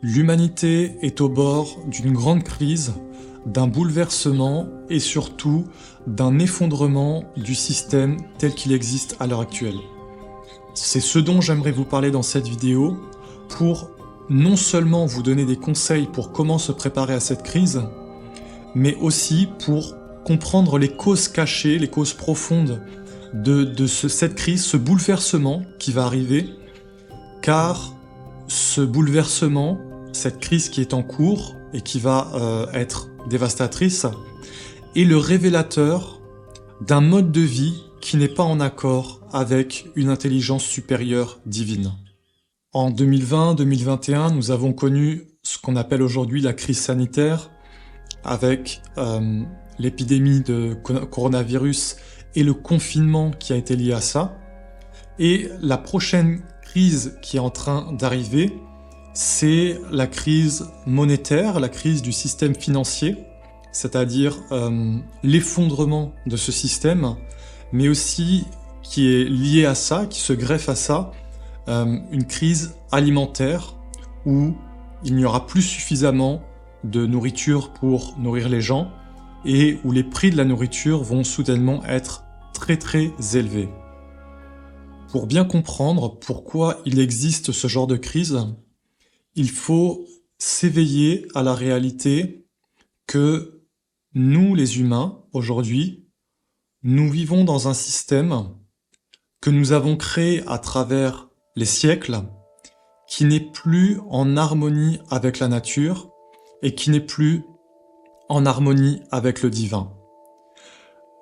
L'humanité est au bord d'une grande crise, d'un bouleversement et surtout d'un effondrement du système tel qu'il existe à l'heure actuelle. C'est ce dont j'aimerais vous parler dans cette vidéo pour non seulement vous donner des conseils pour comment se préparer à cette crise, mais aussi pour comprendre les causes cachées, les causes profondes de cette crise, ce bouleversement qui va arriver, car ce bouleversement, cette crise qui est en cours et qui va être dévastatrice, est le révélateur d'un mode de vie qui n'est pas en accord avec une intelligence supérieure divine. En 2020-2021, nous avons connu ce qu'on appelle aujourd'hui la crise sanitaire, avec l'épidémie de coronavirus et le confinement qui a été lié à ça. Et la prochaine crise qui est en train d'arriver, c'est la crise monétaire, la crise du système financier, c'est-à-dire l'effondrement de ce système, mais aussi qui est lié à ça, qui se greffe à ça, une crise alimentaire où il n'y aura plus suffisamment de nourriture pour nourrir les gens et où les prix de la nourriture vont soudainement être très très élevés. Pour bien comprendre pourquoi il existe ce genre de crise, il faut s'éveiller à la réalité que nous, les humains, aujourd'hui, nous vivons dans un système que nous avons créé à travers les siècles, qui n'est plus en harmonie avec la nature et qui n'est plus en harmonie avec le divin.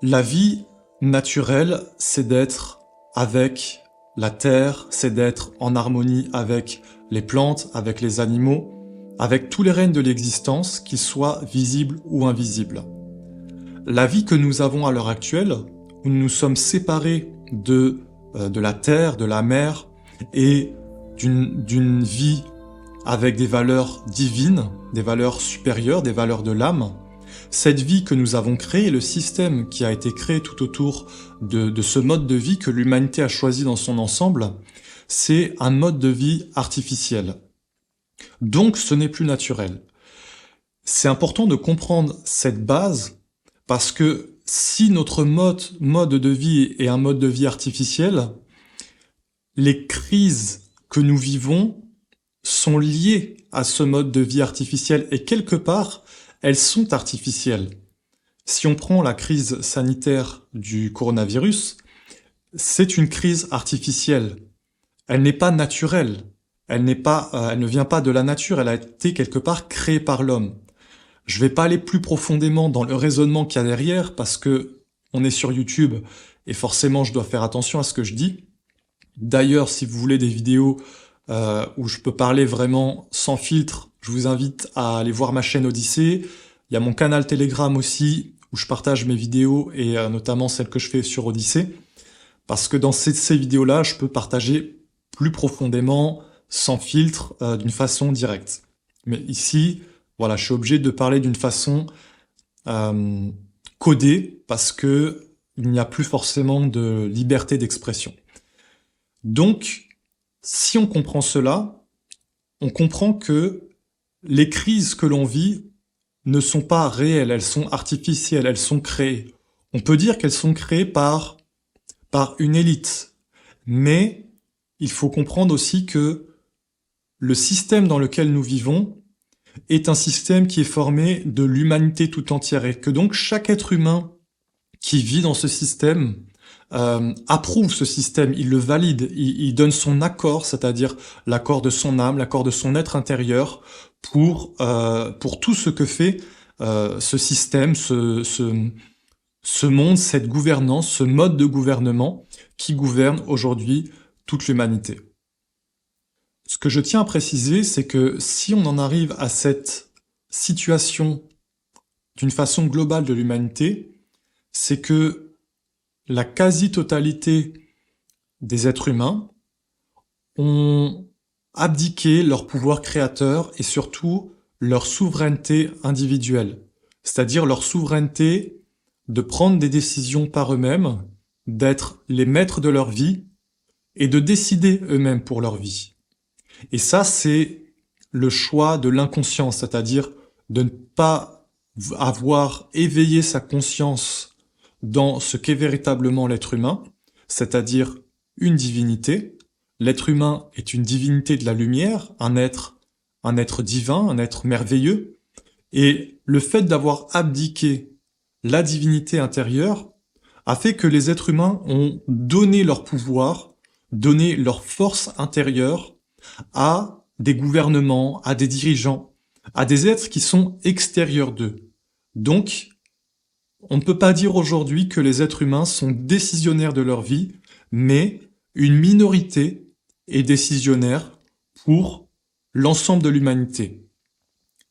La vie naturelle, c'est d'être avec la terre, c'est d'être en harmonie avec les plantes, avec les animaux, avec tous les règnes de l'existence, qu'ils soient visibles ou invisibles. La vie que nous avons à l'heure actuelle, où nous sommes séparés de la terre, de la mer, et d'une vie avec des valeurs divines, des valeurs supérieures, des valeurs de l'âme, cette vie que nous avons créée, le système qui a été créé tout autour de ce mode de vie que l'humanité a choisi dans son ensemble, c'est un mode de vie artificiel. Donc ce n'est plus naturel. C'est important de comprendre cette base parce que si notre mode de vie est un mode de vie artificiel, les crises que nous vivons sont liées à ce mode de vie artificiel et quelque part, elles sont artificielles. Si on prend la crise sanitaire du coronavirus, c'est une crise artificielle. Elle n'est pas naturelle. Elle ne vient pas de la nature. Elle a été quelque part créée par l'homme. Je vais pas aller plus profondément dans le raisonnement qu'il y a derrière parce que on est sur YouTube et forcément je dois faire attention à ce que je dis. D'ailleurs, si vous voulez des vidéos où je peux parler vraiment sans filtre, je vous invite à aller voir ma chaîne Odyssée. Il y a mon canal Telegram aussi, où je partage mes vidéos, et notamment celles que je fais sur Odyssée. Parce que dans ces vidéos-là, je peux partager plus profondément, sans filtre, d'une façon directe. Mais ici, voilà, je suis obligé de parler d'une façon codée, parce que il n'y a plus forcément de liberté d'expression. Donc, si on comprend cela, on comprend que les crises que l'on vit ne sont pas réelles, elles sont artificielles, elles sont créées. On peut dire qu'elles sont créées par une élite. Mais il faut comprendre aussi que le système dans lequel nous vivons est un système qui est formé de l'humanité tout entière et que donc chaque être humain qui vit dans ce système approuve ce système, il le valide, il donne son accord, c'est-à-dire l'accord de son âme, l'accord de son être intérieur pour tout ce que fait ce système, ce monde, cette gouvernance, ce mode de gouvernement qui gouverne aujourd'hui toute l'humanité. Ce que je tiens à préciser, c'est que si on en arrive à cette situation d'une façon globale de l'humanité, c'est que la quasi-totalité des êtres humains ont abdiqué leur pouvoir créateur et surtout leur souveraineté individuelle, c'est-à-dire leur souveraineté de prendre des décisions par eux-mêmes, d'être les maîtres de leur vie et de décider eux-mêmes pour leur vie. Et ça, c'est le choix de l'inconscient, c'est-à-dire de ne pas avoir éveillé sa conscience dans ce qu'est véritablement l'être humain, c'est-à-dire une divinité. L'être humain est une divinité de la lumière, un être divin, un être merveilleux, et le fait d'avoir abdiqué la divinité intérieure a fait que les êtres humains ont donné leur pouvoir, donné leur force intérieure à des gouvernements, à des dirigeants, à des êtres qui sont extérieurs d'eux. Donc, on ne peut pas dire aujourd'hui que les êtres humains sont décisionnaires de leur vie, mais une minorité est décisionnaire pour l'ensemble de l'humanité.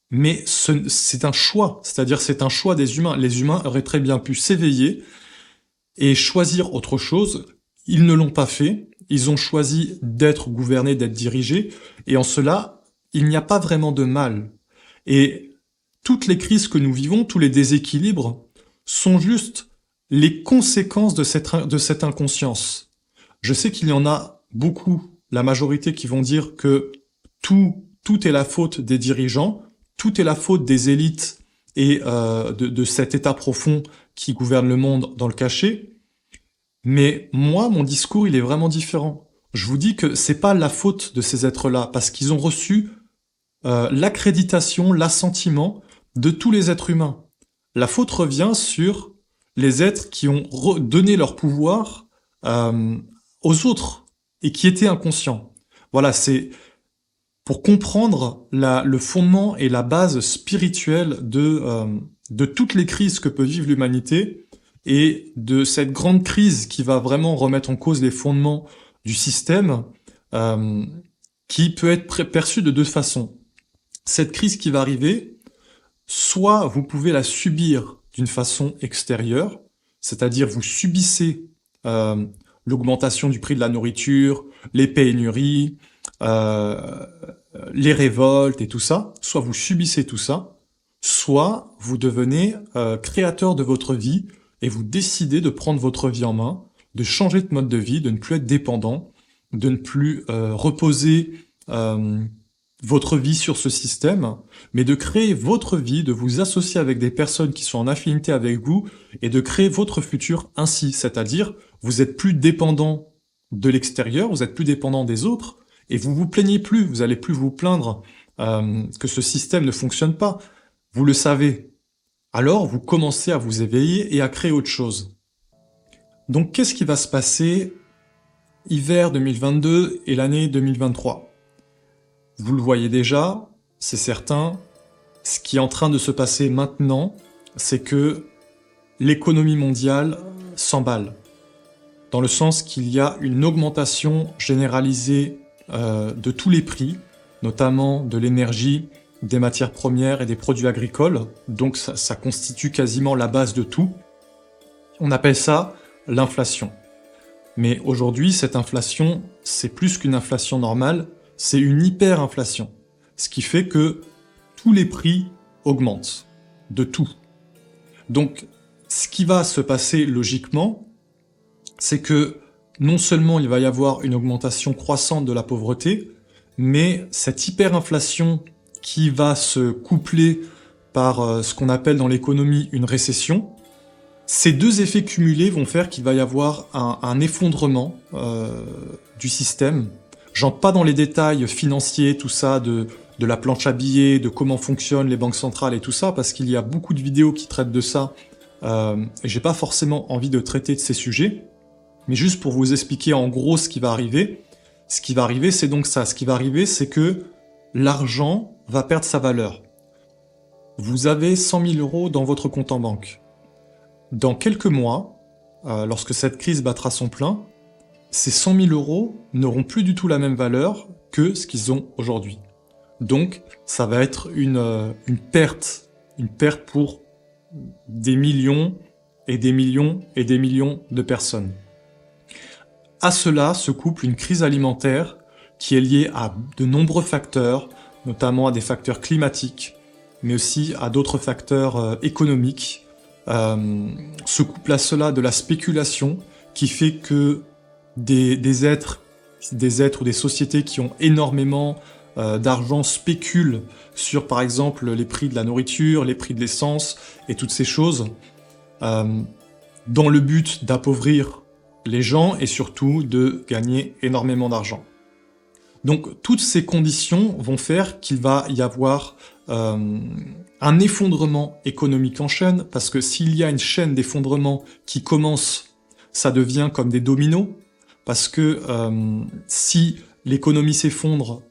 Mais c'est un choix, c'est-à-dire c'est un choix des humains. Les humains auraient très bien pu s'éveiller et choisir autre chose. Ils ne l'ont pas fait. Ils ont choisi d'être gouvernés, d'être dirigés. Et en cela, il n'y a pas vraiment de mal. Et toutes les crises que nous vivons, tous les déséquilibres, sont juste les conséquences de cette inconscience. Je sais qu'il y en a beaucoup, la majorité, qui vont dire que tout est la faute des dirigeants, tout est la faute des élites et de cet état profond qui gouverne le monde dans le cachet. Mais moi, mon discours, il est vraiment différent. Je vous dis que c'est pas la faute de ces êtres-là, parce qu'ils ont reçu l'accréditation, l'assentiment de tous les êtres humains. La faute revient sur les êtres qui ont donné leur pouvoir aux autres et qui étaient inconscients. Voilà, c'est pour comprendre le fondement et la base spirituelle de toutes les crises que peut vivre l'humanité et de cette grande crise qui va vraiment remettre en cause les fondements du système, qui peut être perçue de deux façons. Cette crise qui va arriver, soit vous pouvez la subir d'une façon extérieure, c'est-à-dire vous subissez l'augmentation du prix de la nourriture, les pénuries, les révoltes et tout ça, soit vous subissez tout ça, soit vous devenez créateur de votre vie et vous décidez de prendre votre vie en main, de changer de mode de vie, de ne plus être dépendant, de ne plus reposer votre vie sur ce système, mais de créer votre vie, de vous associer avec des personnes qui sont en affinité avec vous et de créer votre futur ainsi, c'est-à-dire vous êtes plus dépendant de l'extérieur, vous êtes plus dépendant des autres et vous vous plaignez plus, vous allez plus vous plaindre que ce système ne fonctionne pas. Vous le savez. Alors vous commencez à vous éveiller et à créer autre chose. Donc qu'est-ce qui va se passer hiver 2022 et l'année 2023 ? Vous le voyez déjà, c'est certain, ce qui est en train de se passer maintenant, c'est que l'économie mondiale s'emballe. Dans le sens qu'il y a une augmentation généralisée de tous les prix, notamment de l'énergie, des matières premières et des produits agricoles, donc ça constitue quasiment la base de tout. On appelle ça l'inflation. Mais aujourd'hui, cette inflation, c'est plus qu'une inflation normale, c'est une hyperinflation. Ce qui fait que tous les prix augmentent, de tout. Donc, ce qui va se passer logiquement, c'est que non seulement il va y avoir une augmentation croissante de la pauvreté, mais cette hyperinflation qui va se coupler par ce qu'on appelle dans l'économie une récession, ces deux effets cumulés vont faire qu'il va y avoir un effondrement du système. J'entre pas dans les détails financiers, tout ça, de la planche à billets, de comment fonctionnent les banques centrales et tout ça, parce qu'il y a beaucoup de vidéos qui traitent de ça, et j'ai pas forcément envie de traiter de ces sujets, mais juste pour vous expliquer en gros ce qui va arriver. Ce qui va arriver, c'est donc ça. Ce qui va arriver, c'est que l'argent va perdre sa valeur. Vous avez 100 000 euros dans votre compte en banque. Dans quelques mois, lorsque cette crise battra son plein, ces 100 000 euros n'auront plus du tout la même valeur que ce qu'ils ont aujourd'hui. Donc, ça va être une perte pour des millions et des millions et des millions de personnes. À cela se couple une crise alimentaire qui est liée à de nombreux facteurs, notamment à des facteurs climatiques, mais aussi à d'autres facteurs économiques. Se couple à cela de la spéculation qui fait que des êtres ou des sociétés qui ont énormément d'argent spéculent sur, par exemple, les prix de la nourriture, les prix de l'essence et toutes ces choses, dans le but d'appauvrir les gens et surtout de gagner énormément d'argent. Donc toutes ces conditions vont faire qu'il va y avoir un effondrement économique en chaîne, parce que s'il y a une chaîne d'effondrement qui commence, ça devient comme des dominos, parce que si l'économie s'effondre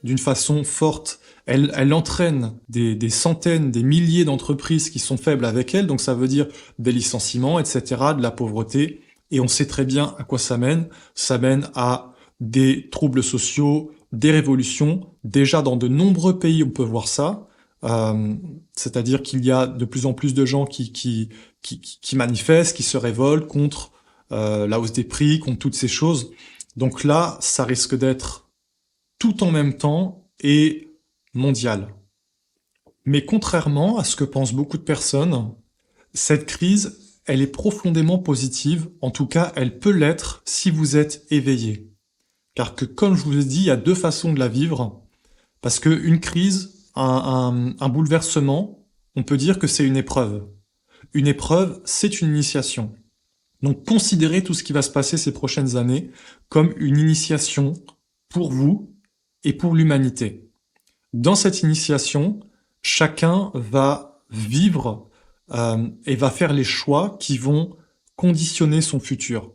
d'une façon forte, elle entraîne des centaines, des milliers d'entreprises qui sont faibles avec elle, donc ça veut dire des licenciements, etc., de la pauvreté, et on sait très bien à quoi ça mène. Ça mène à des troubles sociaux, des révolutions. Déjà, dans de nombreux pays, on peut voir ça. C'est-à-dire qu'il y a de plus en plus de gens qui manifestent, qui se révoltent contre la hausse des prix, contre toutes ces choses. Donc là, ça risque d'être tout en même temps et mondial. Mais contrairement à ce que pensent beaucoup de personnes, cette crise, elle est profondément positive. En tout cas, elle peut l'être si vous êtes éveillé. Car que, comme je vous ai dit, il y a deux façons de la vivre. Parce qu'une crise, un bouleversement, on peut dire que c'est une épreuve. Une épreuve, c'est une initiation. Donc considérez tout ce qui va se passer ces prochaines années comme une initiation pour vous et pour l'humanité. Dans cette initiation, chacun va vivre et va faire les choix qui vont conditionner son futur.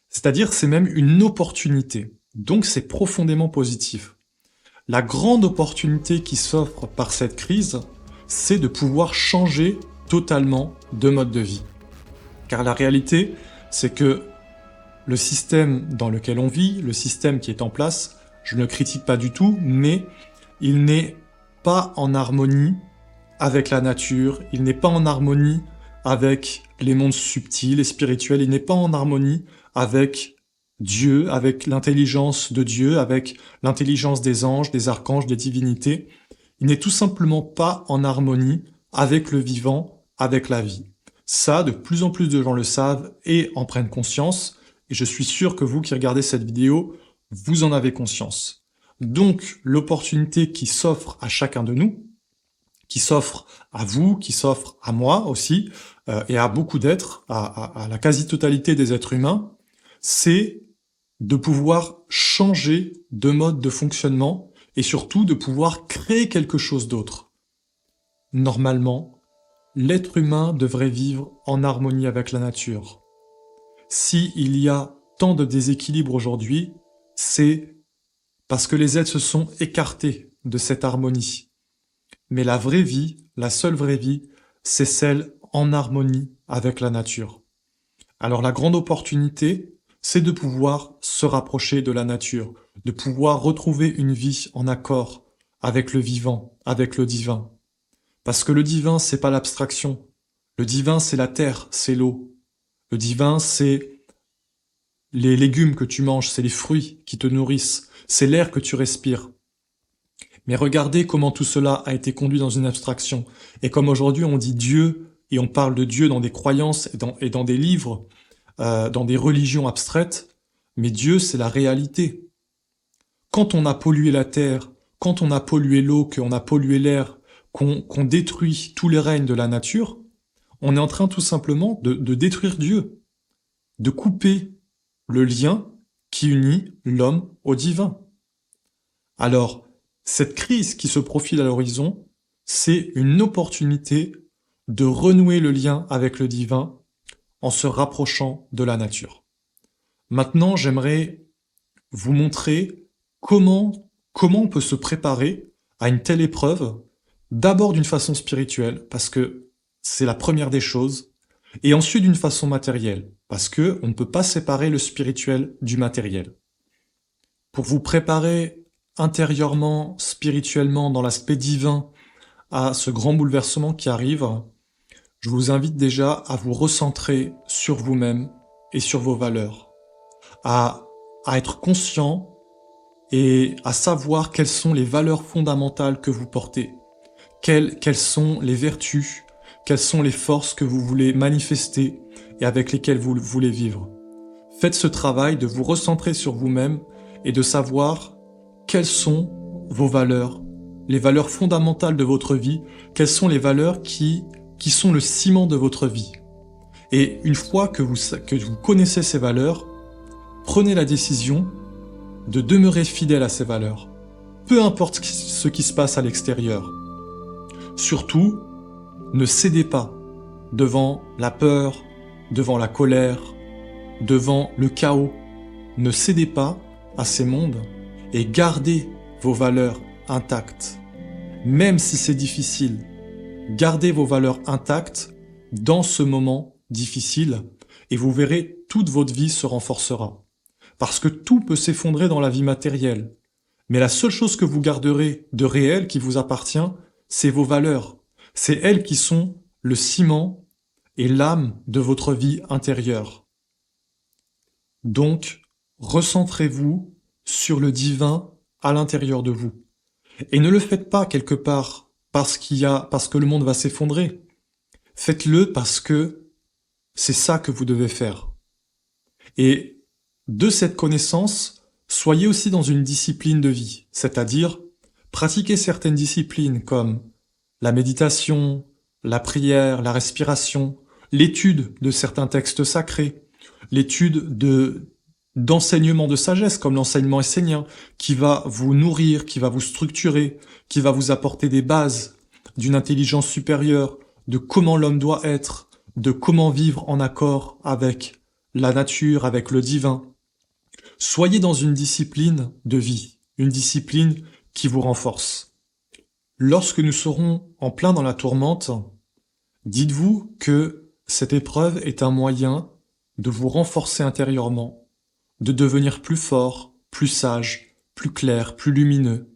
C'est-à-dire, c'est même une opportunité. Donc c'est profondément positif. La grande opportunité qui s'offre par cette crise, c'est de pouvoir changer totalement de mode de vie. Car la réalité, c'est que le système dans lequel on vit, le système qui est en place, je ne le critique pas du tout, mais il n'est pas en harmonie avec la nature, il n'est pas en harmonie avec les mondes subtils et spirituels, il n'est pas en harmonie avec Dieu, avec l'intelligence de Dieu, avec l'intelligence des anges, des archanges, des divinités. Il n'est tout simplement pas en harmonie avec le vivant, avec la vie. Ça, de plus en plus de gens le savent et en prennent conscience, et je suis sûr que vous qui regardez cette vidéo, vous en avez conscience. Donc, l'opportunité qui s'offre à chacun de nous, qui s'offre à vous, qui s'offre à moi aussi, et à beaucoup d'êtres, à la quasi-totalité des êtres humains, c'est de pouvoir changer de mode de fonctionnement et surtout de pouvoir créer quelque chose d'autre. Normalement, l'être humain devrait vivre en harmonie avec la nature. S'il y a tant de déséquilibre aujourd'hui, c'est parce que les êtres se sont écartés de cette harmonie. Mais la vraie vie, la seule vraie vie, c'est celle en harmonie avec la nature. Alors la grande opportunité, c'est de pouvoir se rapprocher de la nature, de pouvoir retrouver une vie en accord avec le vivant, avec le divin. Parce que le divin, c'est pas l'abstraction. Le divin, c'est la terre, c'est l'eau. Le divin, c'est les légumes que tu manges, c'est les fruits qui te nourrissent, c'est l'air que tu respires. Mais regardez comment tout cela a été conduit dans une abstraction. Et comme aujourd'hui on dit Dieu, et on parle de Dieu dans des croyances et dans des livres, dans des religions abstraites, mais Dieu, c'est la réalité. Quand on a pollué la terre, quand on a pollué l'eau, qu'on a pollué l'air, qu'on détruit tous les règnes de la nature, on est en train tout simplement de détruire Dieu, de couper le lien qui unit l'homme au divin. Alors, cette crise qui se profile à l'horizon, c'est une opportunité de renouer le lien avec le divin en se rapprochant de la nature. Maintenant, j'aimerais vous montrer comment on peut se préparer à une telle épreuve, d'abord d'une façon spirituelle, parce que c'est la première des choses, et ensuite d'une façon matérielle, parce que on ne peut pas séparer le spirituel du matériel. Pour vous préparer intérieurement, spirituellement, dans l'aspect divin, à ce grand bouleversement qui arrive, je vous invite déjà à vous recentrer sur vous-même et sur vos valeurs, à être conscient et à savoir quelles sont les valeurs fondamentales que vous portez, quelles sont les vertus, quelles sont les forces que vous voulez manifester et avec lesquelles vous voulez vivre. Faites ce travail de vous recentrer sur vous-même et de savoir quelles sont vos valeurs, les valeurs fondamentales de votre vie, quelles sont les valeurs qui sont le ciment de votre vie. Et une fois que vous connaissez ces valeurs, prenez la décision de demeurer fidèle à ces valeurs, peu importe ce qui se passe à l'extérieur. Surtout, ne cédez pas devant la peur, devant la colère, devant le chaos. Ne cédez pas à ces mondes et gardez vos valeurs intactes. Même si c'est difficile, gardez vos valeurs intactes dans ce moment difficile et vous verrez, toute votre vie se renforcera. Parce que tout peut s'effondrer dans la vie matérielle. Mais la seule chose que vous garderez de réel qui vous appartient, c'est vos valeurs. C'est elles qui sont le ciment et l'âme de votre vie intérieure. Donc, recentrez-vous sur le divin à l'intérieur de vous. Et ne le faites pas quelque part parce que le monde va s'effondrer. Faites-le parce que c'est ça que vous devez faire. Et de cette connaissance, soyez aussi dans une discipline de vie, c'est-à-dire pratiquez certaines disciplines comme la méditation, la prière, la respiration, l'étude de certains textes sacrés, l'étude d'enseignements de sagesse comme l'enseignement essénien, qui va vous nourrir, qui va vous structurer, qui va vous apporter des bases d'une intelligence supérieure, de comment l'homme doit être, de comment vivre en accord avec la nature, avec le divin. Soyez dans une discipline de vie, une discipline qui vous renforce. Lorsque nous serons en plein dans la tourmente, dites-vous que cette épreuve est un moyen de vous renforcer intérieurement, de devenir plus fort, plus sage, plus clair, plus lumineux,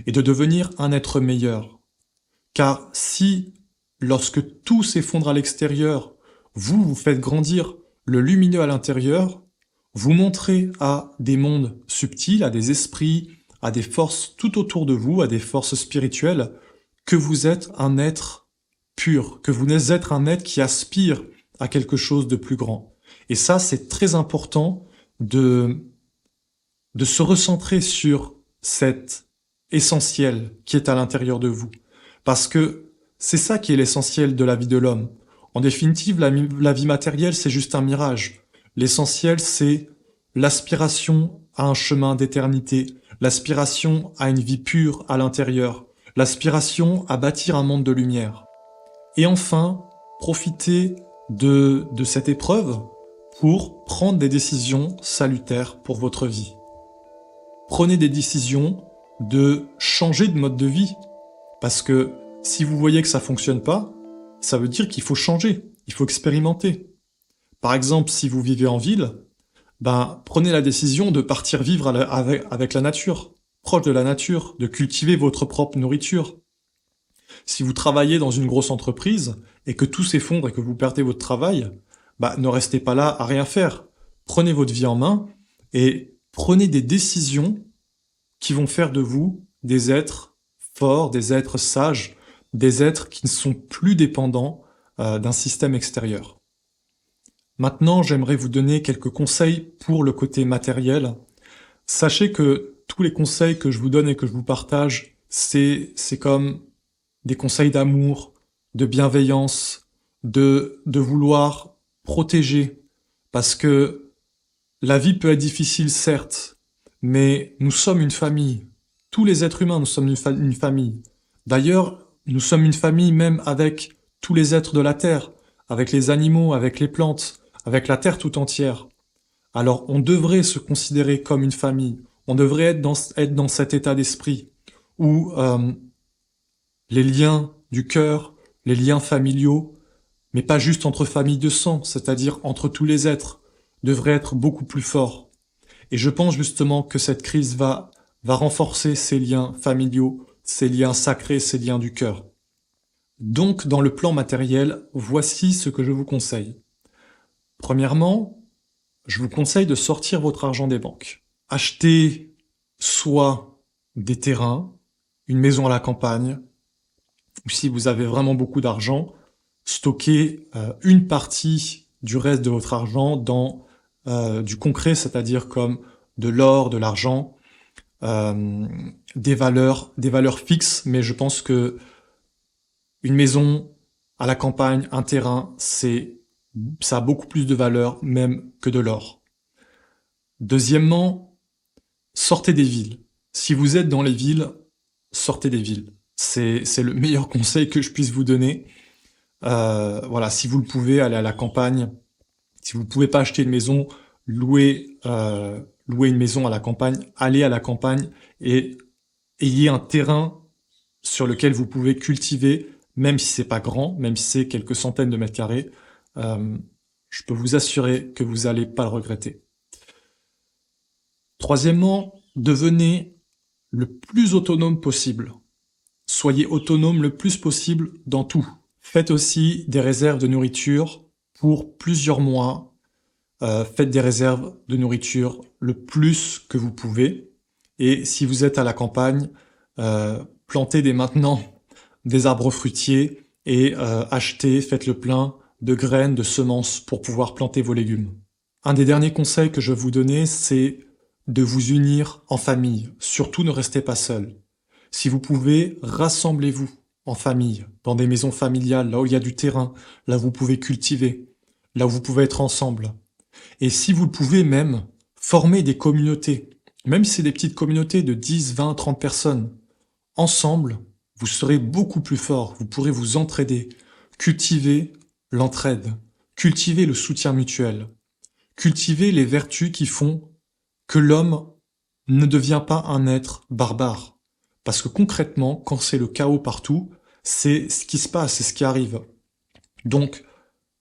et de devenir un être meilleur. Car si, lorsque tout s'effondre à l'extérieur, vous faites grandir le lumineux à l'intérieur, vous montrez à des mondes subtils, à des esprits, à des forces tout autour de vous, à des forces spirituelles, que vous êtes un être pur, que vous êtes un être qui aspire à quelque chose de plus grand. Et ça, c'est très important de se recentrer sur cet essentiel qui est à l'intérieur de vous. Parce que c'est ça qui est l'essentiel de la vie de l'homme. En définitive, la vie matérielle, c'est juste un mirage. L'essentiel, c'est l'aspiration à un chemin d'éternité, l'aspiration à une vie pure à l'intérieur, l'aspiration à bâtir un monde de lumière. Et enfin, profitez de cette épreuve pour prendre des décisions salutaires pour votre vie. Prenez des décisions de changer de mode de vie, parce que si vous voyez que ça fonctionne pas, ça veut dire qu'il faut changer, il faut expérimenter. Par exemple, si vous vivez en ville, prenez la décision de partir vivre avec la nature, proche de la nature, de cultiver votre propre nourriture. Si vous travaillez dans une grosse entreprise et que tout s'effondre et que vous perdez votre travail, ne restez pas là à rien faire. Prenez votre vie en main et prenez des décisions qui vont faire de vous des êtres forts, des êtres sages, des êtres qui ne sont plus dépendants d'un système extérieur. Maintenant, j'aimerais vous donner quelques conseils pour le côté matériel. Sachez que tous les conseils que je vous donne et que je vous partage, c'est comme des conseils d'amour, de bienveillance, de vouloir protéger. Parce que la vie peut être difficile, certes, mais nous sommes une famille. Tous les êtres humains, nous sommes une famille. D'ailleurs, nous sommes une famille même avec tous les êtres de la Terre, avec les animaux, avec les plantes, avec la Terre tout entière. Alors on devrait se considérer comme une famille, on devrait être dans cet état d'esprit où les liens du cœur, les liens familiaux, mais pas juste entre familles de sang, c'est-à-dire entre tous les êtres, devraient être beaucoup plus forts. Et je pense justement que cette crise va renforcer ces liens familiaux, ces liens sacrés, ces liens du cœur. Donc, dans le plan matériel, voici ce que je vous conseille. Premièrement, je vous conseille de sortir votre argent des banques. Achetez soit des terrains, une maison à la campagne, ou si vous avez vraiment beaucoup d'argent, stockez une partie du reste de votre argent dans du concret, c'est-à-dire comme de l'or, de l'argent. des valeurs fixes, mais je pense que une maison à la campagne, un terrain, ça a beaucoup plus de valeur même que de l'or. Deuxièmement, sortez des villes. Si vous êtes dans les villes, sortez des villes. C'est le meilleur conseil que je puisse vous donner. Voilà, si vous le pouvez, allez à la campagne. Si vous ne pouvez pas acheter une maison, louez une maison à la campagne, allez à la campagne et ayez un terrain sur lequel vous pouvez cultiver, même si c'est pas grand, même si c'est quelques centaines de mètres carrés. Je peux vous assurer que vous n'allez pas le regretter. Troisièmement, devenez le plus autonome possible. Soyez autonome le plus possible dans tout. Faites aussi des réserves de nourriture pour plusieurs mois. Faites des réserves de nourriture le plus que vous pouvez. Et si vous êtes à la campagne, plantez dès maintenant des arbres fruitiers et faites le plein de graines, de semences pour pouvoir planter vos légumes. Un des derniers conseils que je vais vous donner, c'est de vous unir en famille. Surtout ne restez pas seul. Si vous pouvez, rassemblez-vous en famille, dans des maisons familiales, là où il y a du terrain, là où vous pouvez cultiver, là où vous pouvez être ensemble. Et si vous le pouvez même, formez des communautés, même si c'est des petites communautés de 10, 20, 30 personnes. Ensemble, vous serez beaucoup plus fort, vous pourrez vous entraider, cultiver l'entraide, cultiver le soutien mutuel, cultiver les vertus qui font que l'homme ne devient pas un être barbare. Parce que concrètement, quand c'est le chaos partout, c'est ce qui se passe, c'est ce qui arrive. Donc,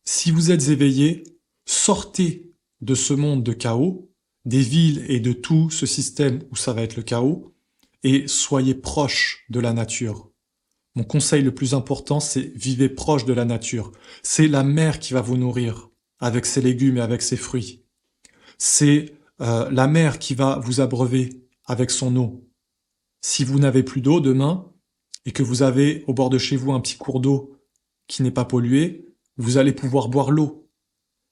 si vous êtes éveillé, sortez de ce monde de chaos, des villes et de tout ce système où ça va être le chaos, et soyez proche de la nature. Mon conseil le plus important, c'est vivez proche de la nature. C'est la mer qui va vous nourrir avec ses légumes et avec ses fruits. C'est la mer qui va vous abreuver avec son eau. Si vous n'avez plus d'eau demain, et que vous avez au bord de chez vous un petit cours d'eau qui n'est pas pollué, vous allez pouvoir boire l'eau.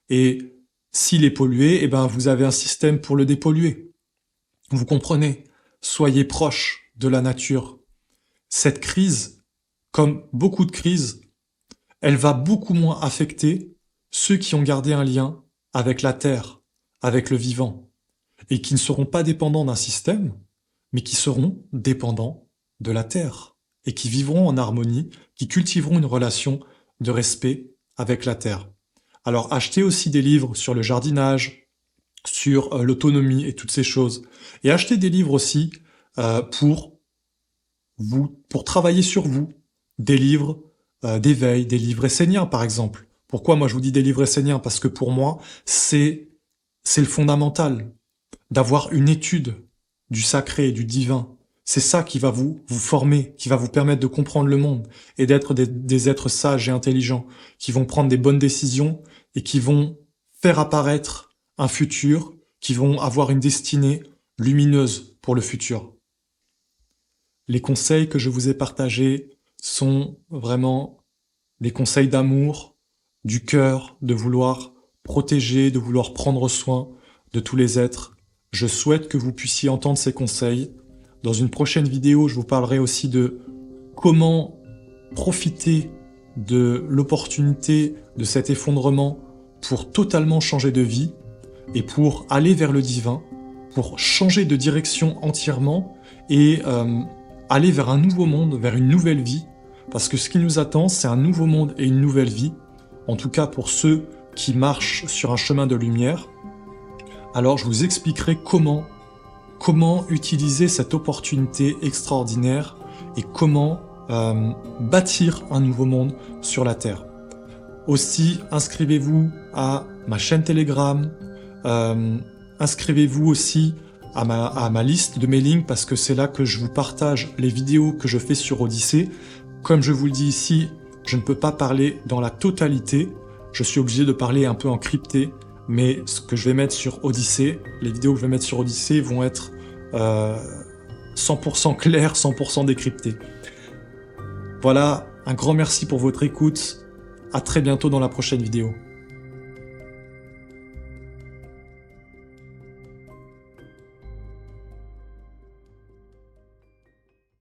Et s'il est pollué, eh ben vous avez un système pour le dépolluer. Vous comprenez? Soyez proche de la nature. Cette crise, comme beaucoup de crises, elle va beaucoup moins affecter ceux qui ont gardé un lien avec la terre, avec le vivant, et qui ne seront pas dépendants d'un système, mais qui seront dépendants de la terre, et qui vivront en harmonie, qui cultiveront une relation de respect avec la terre. Alors achetez aussi des livres sur le jardinage, sur l'autonomie et toutes ces choses, et achetez des livres aussi pour travailler sur vous, des livres d'éveil, des livres esséniens par exemple. Pourquoi moi je vous dis des livres esséniens? Parce que pour moi, c'est le fondamental, d'avoir une étude du sacré et du divin. C'est ça qui va vous former, qui va vous permettre de comprendre le monde et d'être des êtres sages et intelligents, qui vont prendre des bonnes décisions et qui vont faire apparaître un futur, qui vont avoir une destinée lumineuse pour le futur. Les conseils que je vous ai partagés sont vraiment des conseils d'amour, du cœur, de vouloir protéger, de vouloir prendre soin de tous les êtres. Je souhaite que vous puissiez entendre ces conseils. Dans une prochaine vidéo, je vous parlerai aussi de comment profiter de l'opportunité de cet effondrement pour totalement changer de vie et pour aller vers le divin, pour changer de direction entièrement et aller vers un nouveau monde, vers une nouvelle vie. Parce que ce qui nous attend, c'est un nouveau monde et une nouvelle vie. En tout cas pour ceux qui marchent sur un chemin de lumière. Alors je vous expliquerai comment utiliser cette opportunité extraordinaire et comment bâtir un nouveau monde sur la Terre. Aussi, inscrivez-vous à ma chaîne Telegram, inscrivez-vous aussi à ma liste de mailing parce que c'est là que je vous partage les vidéos que je fais sur Odyssée. Comme je vous le dis ici, je ne peux pas parler dans la totalité, je suis obligé de parler un peu en crypté, mais ce que je vais mettre sur Odyssée, les vidéos que je vais mettre sur Odyssée vont être 100% claires, 100% décryptées. Voilà, un grand merci pour votre écoute, à très bientôt dans la prochaine vidéo.